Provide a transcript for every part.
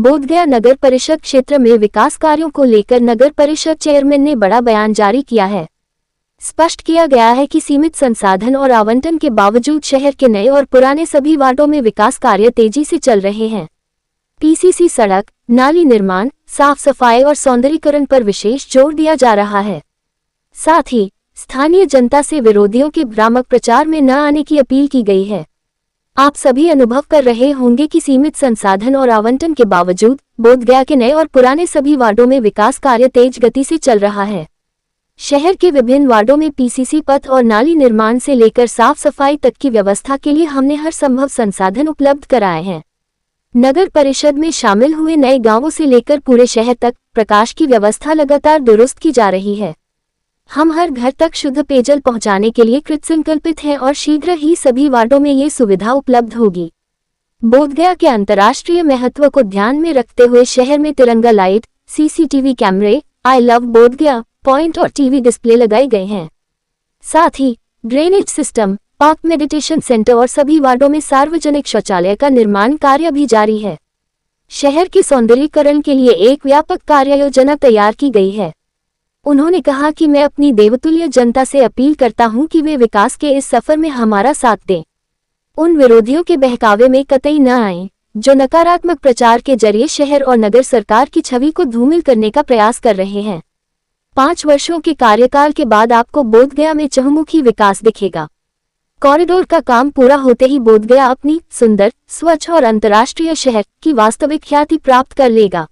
बोधगया नगर परिषद क्षेत्र में विकास कार्यों को लेकर नगर परिषद चेयरमैन ने बड़ा बयान जारी किया है। स्पष्ट किया गया है कि सीमित संसाधन और आवंटन के बावजूद शहर के नए और पुराने सभी वार्डों में विकास कार्य तेजी से चल रहे हैं। पीसीसी सड़क, नाली निर्माण, साफ सफाई और सौंदर्यीकरण पर विशेष जोर दिया जा रहा है। साथ ही स्थानीय जनता से विरोधियों के भ्रामक प्रचार में न आने की अपील की गई है। आप सभी अनुभव कर रहे होंगे कि सीमित संसाधन और आवंटन के बावजूद बोधगया के नए और पुराने सभी वार्डों में विकास कार्य तेज गति से चल रहा है। शहर के विभिन्न वार्डों में पीसीसी पथ और नाली निर्माण से लेकर साफ सफाई तक की व्यवस्था के लिए हमने हर संभव संसाधन उपलब्ध कराए हैं। नगर परिषद में शामिल हुए नए गांवों से लेकर पूरे शहर तक प्रकाश की व्यवस्था लगातार दुरुस्त की जा रही है। हम हर घर तक शुद्ध पेयजल पहुंचाने के लिए कृतसंकल्पित हैं और शीघ्र ही सभी वार्डों में ये सुविधा उपलब्ध होगी। बोधगया के अंतर्राष्ट्रीय महत्व को ध्यान में रखते हुए शहर में तिरंगा लाइट, सीसीटीवी कैमरे, आई लव बोधगया पॉइंट और टीवी डिस्प्ले लगाए गए हैं। साथ ही drainage system, park, meditation centre और सभी वार्डों में सार्वजनिक शौचालय का निर्माण कार्य भी जारी है। शहर के सौंदर्यीकरण के लिए एक व्यापक कार्य योजना तैयार की गई है। उन्होंने कहा कि मैं अपनी देवतुल्य जनता से अपील करता हूं कि वे विकास के इस सफर में हमारा साथ दें। उन विरोधियों के बहकावे में कतई न आएं, जो नकारात्मक प्रचार के जरिए शहर और नगर सरकार की छवि को धूमिल करने का प्रयास कर रहे हैं। 5 वर्षों के कार्यकाल के बाद आपको बोधगया में चहुमुखी विकास दिखेगा। कॉरिडोर का काम पूरा होते ही बोधगया अपनी सुंदर, स्वच्छ और अंतर्राष्ट्रीय शहर की वास्तविक ख्याति प्राप्त कर लेगा।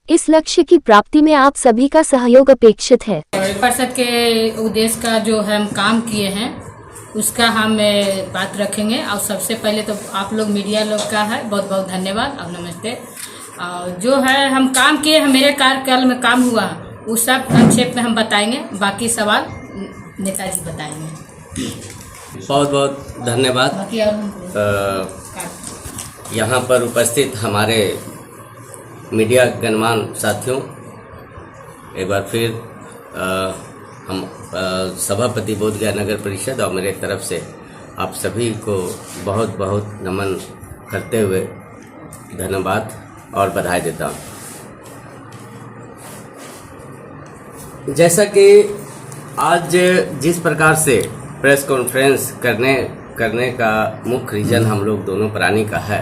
इस लक्ष्य की प्राप्ति में आप सभी का सहयोग अपेक्षित है। परिषद के उद्देश्य का जो हम काम किए हैं उसका हम बात रखेंगे। और सबसे पहले तो आप लोग मीडिया लोग का है बहुत बहुत धन्यवाद और नमस्ते। जो है हम काम किए हैं, मेरे कार्यकाल में काम हुआ वो सब संक्षेप में हम बताएंगे, बाकी सवाल नेताजी बताएंगे। बहुत बहुत धन्यवाद। यहाँ पर उपस्थित हमारे मीडिया गणमान्य साथियों, एक बार फिर हम सभापति बोधगया नगर परिषद और मेरे तरफ से आप सभी को बहुत बहुत नमन करते हुए धन्यवाद और बधाई देता हूँ। जैसा कि आज जिस प्रकार से प्रेस कॉन्फ्रेंस करने का मुख्य रीजन हम लोग दोनों प्राणी का है,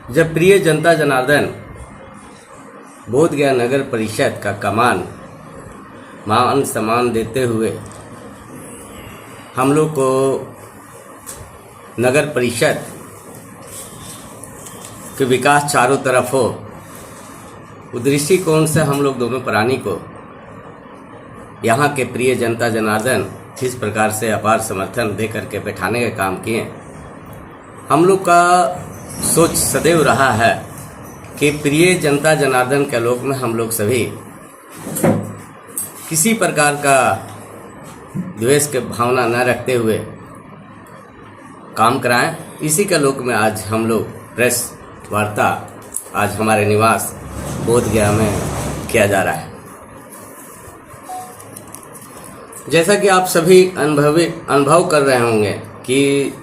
जब प्रिय जनता जनार्दन बोधगया नगर परिषद का कमान मान सम्मान देते हुए हम लोग को नगर परिषद के विकास चारों तरफ हो, उस दृष्टिकोण से हम लोग दोनों प्राणी को यहाँ के प्रिय जनता जनार्दन जिस प्रकार से अपार समर्थन दे करके बैठाने का काम किए, हम लोग का सोच सदैव रहा है कि प्रिय जनता जनार्दन के लोक में हम लोग सभी किसी प्रकार का द्वेष के भावना न रखते हुए काम कराएं। इसी के लोक में आज हम लोग प्रेस वार्ता आज हमारे निवास बोधगया में किया जा रहा है। जैसा कि आप सभी अनुभव कर रहे होंगे कि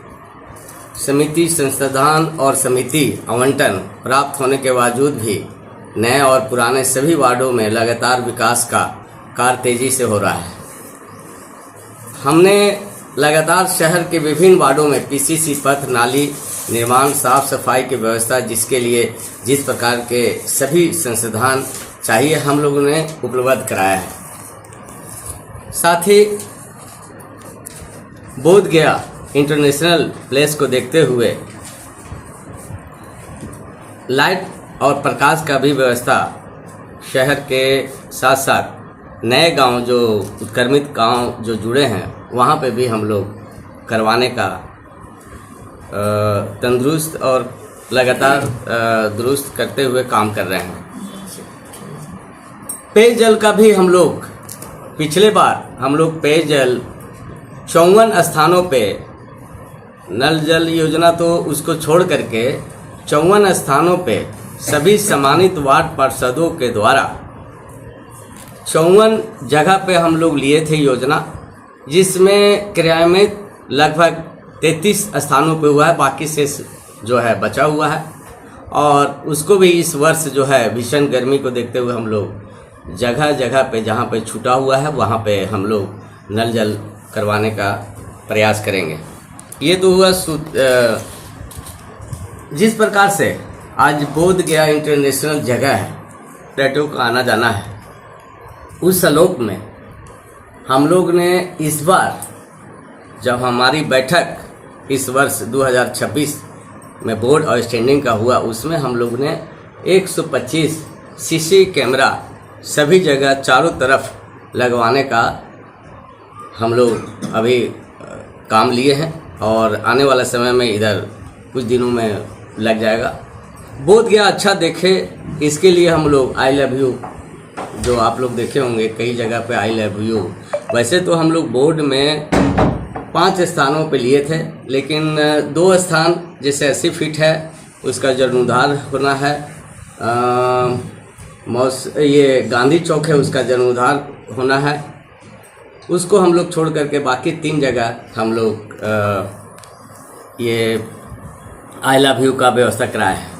समिति संसाधन और समिति आवंटन प्राप्त होने के बावजूद भी नए और पुराने सभी वार्डों में लगातार विकास का कार्य तेजी से हो रहा है। हमने लगातार शहर के विभिन्न वार्डों में पीसीसी पथ, नाली निर्माण, साफ सफाई की व्यवस्था, जिसके लिए जिस प्रकार के सभी संसाधन चाहिए हम लोगों ने उपलब्ध कराया है। साथ ही बोधगया इंटरनेशनल प्लेस को देखते हुए लाइट और प्रकाश का भी व्यवस्था शहर के साथ साथ नए गांव जो उत्क्रमित गांव जो जुड़े हैं वहां पे भी हम लोग करवाने का तंदुरुस्त और लगातार दुरुस्त करते हुए काम कर रहे हैं। पेयजल का भी हम लोग पिछले बार हम लोग पेयजल 54 स्थानों पे नल जल योजना तो उसको छोड़ करके 54 स्थानों पे सभी सम्मानित वार्ड पार्षदों के द्वारा 54 जगह पे हम लोग लिए थे योजना, जिसमें क्रियान्वित लगभग 33 स्थानों पे हुआ है, बाकी से जो है बचा हुआ है। और उसको भी इस वर्ष जो है भीषण गर्मी को देखते हुए हम लोग जगह जगह पे जहाँ पे छूटा हुआ है वहाँ पे हम लोग नल जल करवाने का प्रयास करेंगे। ये तो हुआ जिस प्रकार से आज बोध गया इंटरनेशनल जगह है, पर्यटकों का आना जाना है, उस आलोक में हम लोग ने इस बार जब हमारी बैठक इस वर्ष 2026 में बोर्ड और स्टैंडिंग का हुआ, उसमें हम लोग ने 125 सीसी कैमरा सभी जगह चारों तरफ लगवाने का हम लोग अभी काम लिए हैं और आने वाला समय में इधर कुछ दिनों में लग जाएगा। बोध गया अच्छा देखे इसके लिए हम लोग आई लव यू, जो आप लोग देखे होंगे कई जगह पे आई लव यू, वैसे तो हम लोग बोर्ड में 5 स्थानों पे लिए थे, लेकिन 2 स्थान जैसे 80 फीट है उसका जीर्णोद्धार होना है, ये गांधी चौक है उसका जीर्णोद्धार होना है, उसको हम लोग छोड़ करके बाकी 3 जगह हम लोग ये आई लव यू का व्यवस्था कराए हैं।